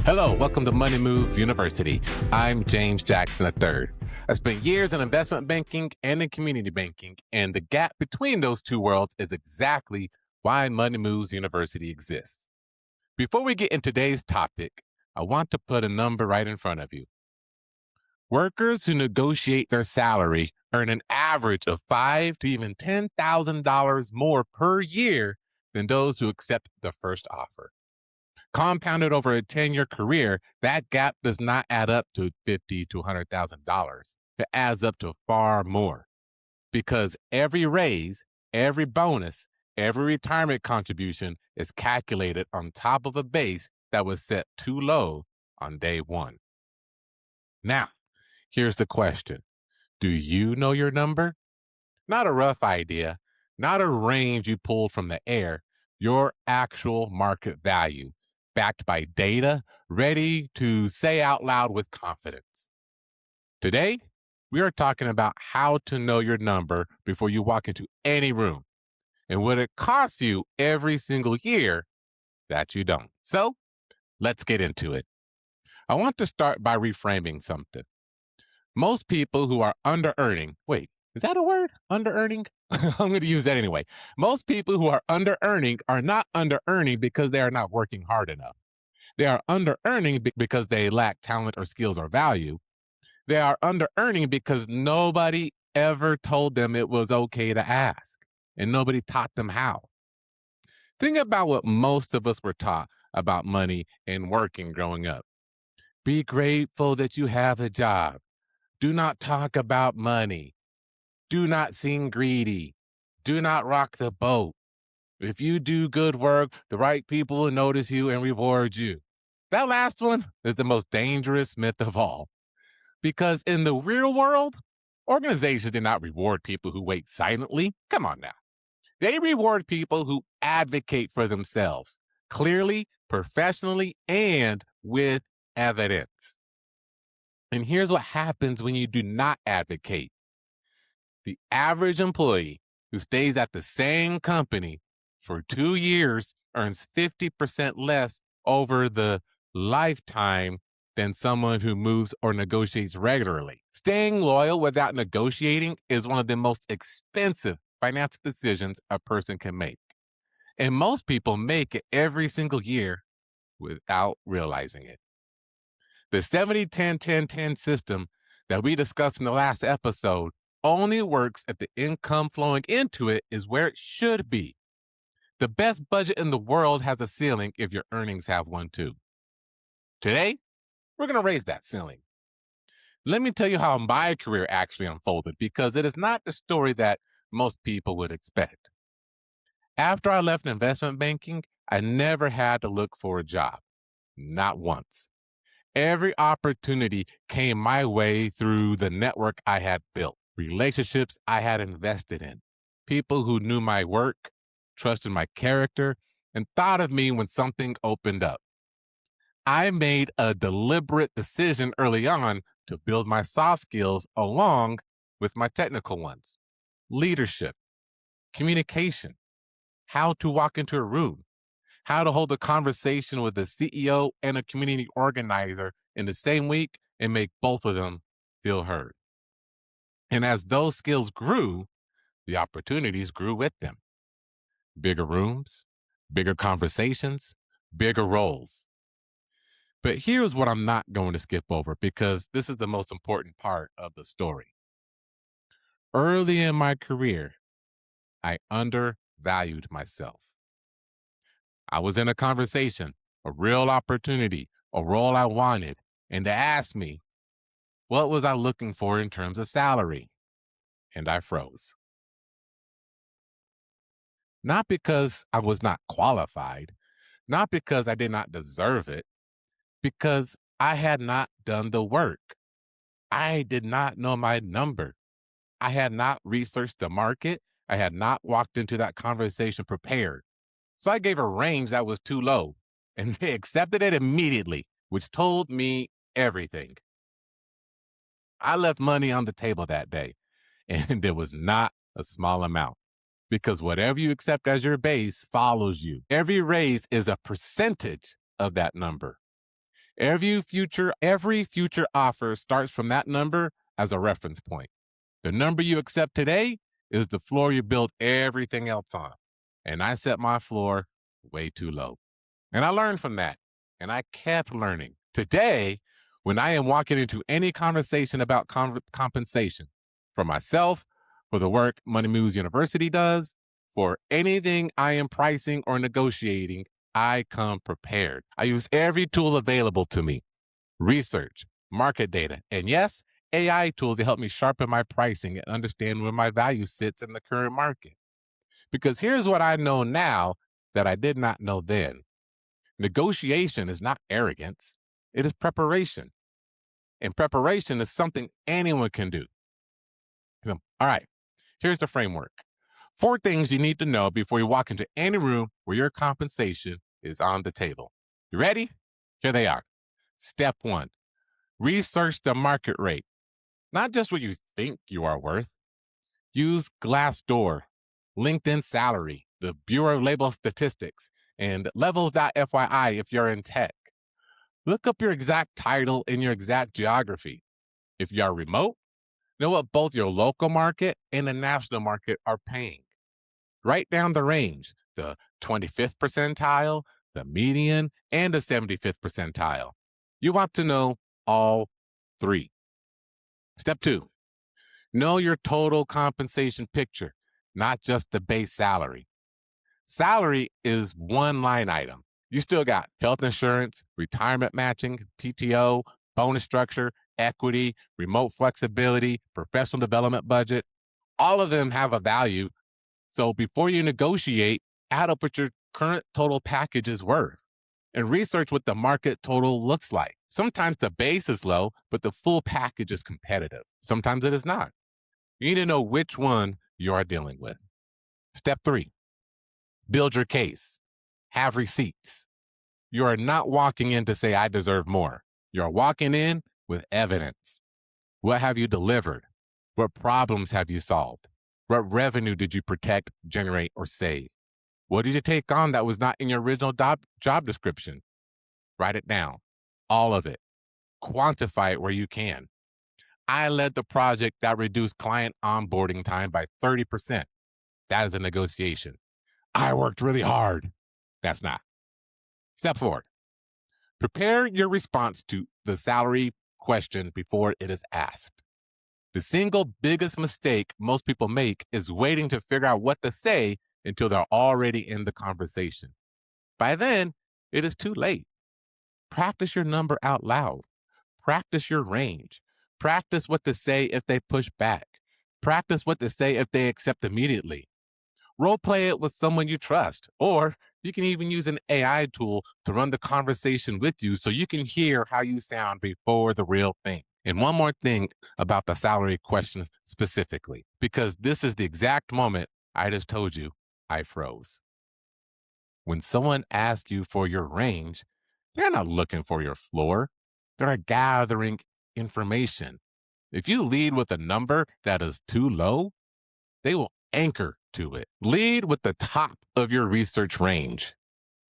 Hello, welcome to Money Moves University. I'm James Jackson III. I spent years in investment banking and in community banking, and the gap between those two worlds is exactly why Money Moves University exists. Before we get into today's topic, I want to put a number right in front of you. Workers who negotiate their salary earn an average of $5,000 to even $10,000 more per year than those who accept the first offer. Compounded over a 10-year career, that gap does not add up to $50,000 to $100,000. It adds up to far more because every raise, every bonus, every retirement contribution is calculated on top of a base that was set too low on day one. Now, here's the question. Do you know your number? Not a rough idea, not a range you pulled from the air, your actual market value, backed by data, ready to say out loud with confidence. Today, we are talking about how to know your number before you walk into any room and what it costs you every single year that you don't. So, let's get into it. I want to start by reframing something. Most people who are under-earning, wait, is that a word? Under-earning? I'm going to use that anyway. Most people who are under-earning are not under-earning because they are not working hard enough. They are under-earning because they lack talent or skills or value. They are under-earning because nobody ever told them it was okay to ask, and nobody taught them how. Think about what most of us were taught about money and working growing up. Be grateful that you have a job. Do not talk about money. Do not seem greedy. Do not rock the boat. If you do good work, the right people will notice you and reward you. That last one is the most dangerous myth of all. Because in the real world, organizations do not reward people who wait silently. Come on now. They reward people who advocate for themselves, clearly, professionally, and with evidence. And here's what happens when you do not advocate. The average employee who stays at the same company for 2 years earns 50% less over the lifetime than someone who moves or negotiates regularly. Staying loyal without negotiating is one of the most expensive financial decisions a person can make. And most people make it every single year without realizing it. The 70-10-10-10 system that we discussed in the last episode only works if the income flowing into it is where it should be. The best budget in the world has a ceiling if your earnings have one too. Today, we're going to raise that ceiling. Let me tell you how my career actually unfolded because it is not the story that most people would expect. After I left investment banking, I never had to look for a job. Not once. Every opportunity came my way through the network I had built, relationships I had invested in, people who knew my work, trusted my character, and thought of me when something opened up. I made a deliberate decision early on to build my soft skills along with my technical ones. Leadership, communication, how to walk into a room, how to hold a conversation with a CEO and a community organizer in the same week and make both of them feel heard. And as those skills grew, the opportunities grew with them. Bigger rooms, bigger conversations, bigger roles. But here's what I'm not going to skip over because this is the most important part of the story. Early in my career, I undervalued myself. I was in a conversation, a real opportunity, a role I wanted, and they asked me, what was I looking for in terms of salary? And I froze. Not because I was not qualified, not because I did not deserve it, because I had not done the work. I did not know my number. I had not researched the market. I had not walked into that conversation prepared. So I gave a range that was too low, and they accepted it immediately, which told me everything. I left money on the table that day, and it was not a small amount. Because whatever you accept as your base follows you. Every raise is a percentage of that number. Every future offer starts from that number as a reference point. The number you accept today is the floor you build everything else on. And I set my floor way too low. And I learned from that. And I kept learning. Today, when I am walking into any conversation about compensation for myself, for the work Money Moves University does, for anything I am pricing or negotiating, I come prepared. I use every tool available to me: research, market data, and yes, AI tools to help me sharpen my pricing and understand where my value sits in the current market. Because here's what I know now that I did not know then: negotiation is not arrogance, it is preparation. And preparation is something anyone can do. So, all right, here's the framework. 4 things you need to know before you walk into any room where your compensation is on the table. You ready? Here they are. Step 1: research the market rate, not just what you think you are worth. Use Glassdoor, LinkedIn Salary, the Bureau of Labor Statistics, and levels.fyi if you're in tech. Look up your exact title and your exact geography. If you are remote, know what both your local market and the national market are paying. Write down the range: the 25th percentile, the median, and the 75th percentile. You want to know all 3. Step 2: know your total compensation picture, not just the base salary. Salary is one line item. You still got health insurance, retirement matching, PTO, bonus structure, equity, remote flexibility, professional development budget. All of them have a value. So before you negotiate, add up what your current total package is worth and research what the market total looks like. Sometimes the base is low, but the full package is competitive. Sometimes it is not. You need to know which one you are dealing with. Step 3: build your case. Have receipts. You are not walking in to say, I deserve more. You are walking in with evidence. What have you delivered? What problems have you solved? What revenue did you protect, generate, or save? What did you take on that was not in your original job description? Write it down. All of it. Quantify it where you can. I led the project that reduced client onboarding time by 30%. That is a negotiation. I worked really hard. That's not. Step 4: prepare your response to the salary question before it is asked. The single biggest mistake most people make is waiting to figure out what to say until they're already in the conversation. By then, it is too late. Practice your number out loud. Practice your range. Practice what to say if they push back. Practice what to say if they accept immediately. Role play it with someone you trust, or you can even use an AI tool to run the conversation with you so you can hear how you sound before the real thing. And one more thing about the salary question specifically, because this is the exact moment I just told you I froze. When someone asks you for your range, they're not looking for your floor. They're gathering information. If you lead with a number that is too low, they will anchor to it. Lead with the top of your research range,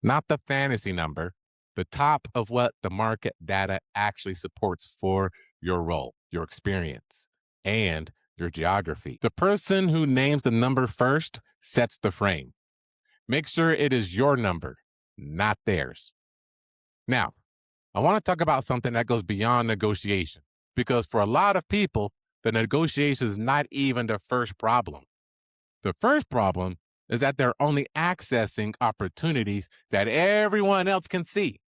not the fantasy number, the top of what the market data actually supports for your role, your experience, and your geography. The person who names the number first sets the frame. Make sure it is your number, not theirs. Now, I want to talk about something that goes beyond negotiation, because for a lot of people, the negotiation is not even the first problem. The first problem is that they're only accessing opportunities that everyone else can see: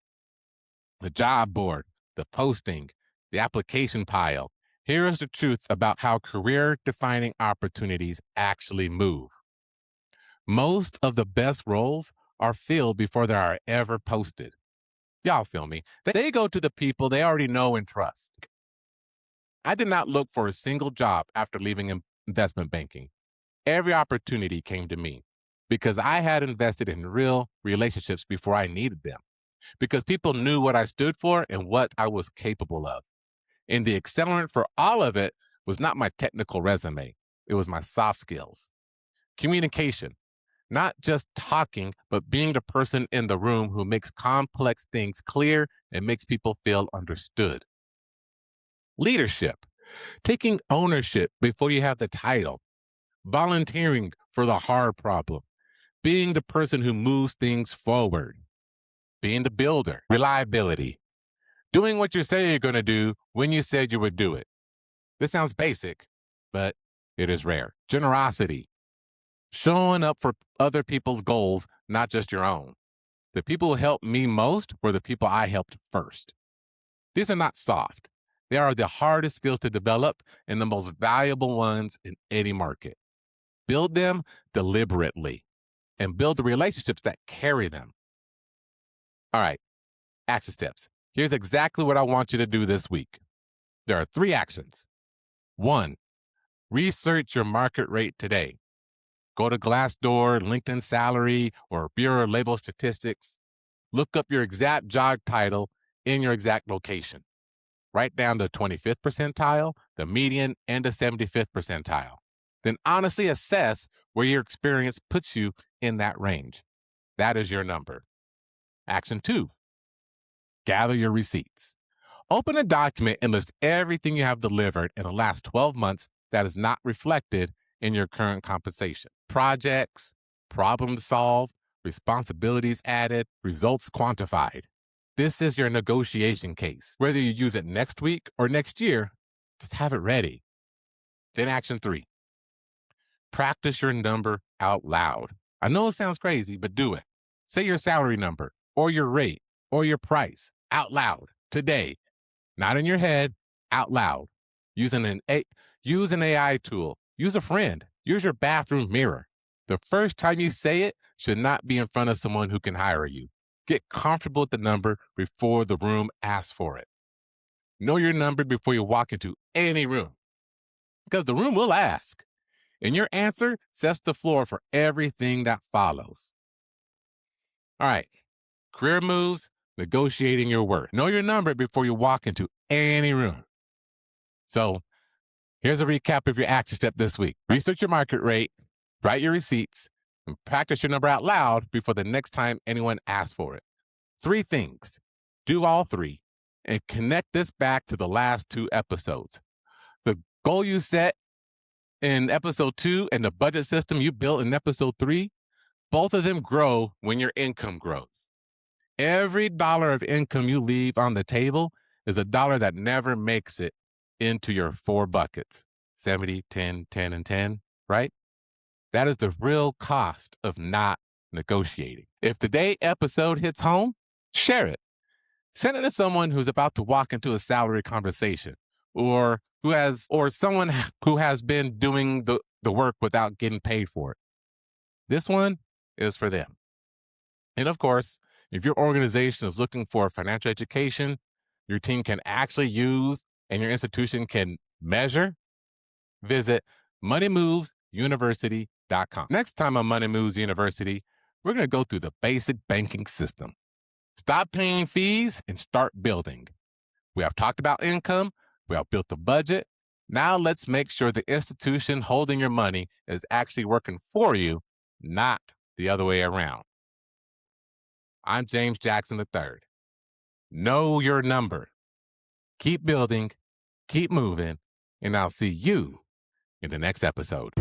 the job board, the posting, the application pile. Here is the truth about how career-defining opportunities actually move. Most of the best roles are filled before they are ever posted. Y'all feel me? They go to the people they already know and trust. I did not look for a single job after leaving investment banking. Every opportunity came to me because I had invested in real relationships before I needed them, because people knew what I stood for and what I was capable of. And the accelerant for all of it was not my technical resume. It was my soft skills. Communication. Not just talking, but being the person in the room who makes complex things clear and makes people feel understood. Leadership, taking ownership before you have the title, volunteering for the hard problem, being the person who moves things forward, being the builder, reliability, doing what you say you're going to do when you said you would do it. This sounds basic, but it is rare. Generosity, showing up for other people's goals, not just your own. The people who helped me most were the people I helped first. These are not soft. They are the hardest skills to develop and the most valuable ones in any market. Build them deliberately and build the relationships that carry them. All right, action steps. Here's exactly what I want you to do this week. There are 3 actions. 1, research your market rate today. Go to Glassdoor, LinkedIn Salary, or Bureau of Labor Statistics. Look up your exact job title in your exact location. Write down the 25th percentile, the median, and the 75th percentile. Then honestly assess where your experience puts you in that range. That is your number. Action 2, gather your receipts. Open a document and list everything you have delivered in the last 12 months that is not reflected in your current compensation. Projects, problems solved, responsibilities added, results quantified. This is your negotiation case. Whether you use it next week or next year, just have it ready. Then action 3, practice your number out loud. I know it sounds crazy, but do it. Say your salary number or your rate or your price out loud today. Not in your head, out loud. Use an AI tool. Use a friend. Use your bathroom mirror. The first time you say it should not be in front of someone who can hire you. Get comfortable with the number before the room asks for it. Know your number before you walk into any room, because the room will ask, and your answer sets the floor for everything that follows. All right, career moves, negotiating your worth. Know your number before you walk into any room. So here's a recap of your action step this week. Research your market rate, write your receipts, and practice your number out loud before the next time anyone asks for it. 3 things. Do all 3 and connect this back to the last 2 episodes. The goal you set in episode 2 and the budget system you built in episode 3, both of them grow when your income grows. Every dollar of income you leave on the table is a dollar that never makes it into your 4 buckets, 70, 10, 10, and 10, right? That is the real cost of not negotiating. If today's episode hits home, share it. Send it to someone who's about to walk into a salary conversation or someone who has been doing the work without getting paid for it. This one is for them. And of course, if your organization is looking for financial education, your team can actually use and your institution can measure, visit moneymovesuniversity.com. Next time on Money Moves University, we're going to go through the basic banking system. Stop paying fees and start building. We have talked about income. We have built a budget. Now let's make sure the institution holding your money is actually working for you, not the other way around. I'm James Jackson III. Know your number. Keep building, keep moving, and I'll see you in the next episode.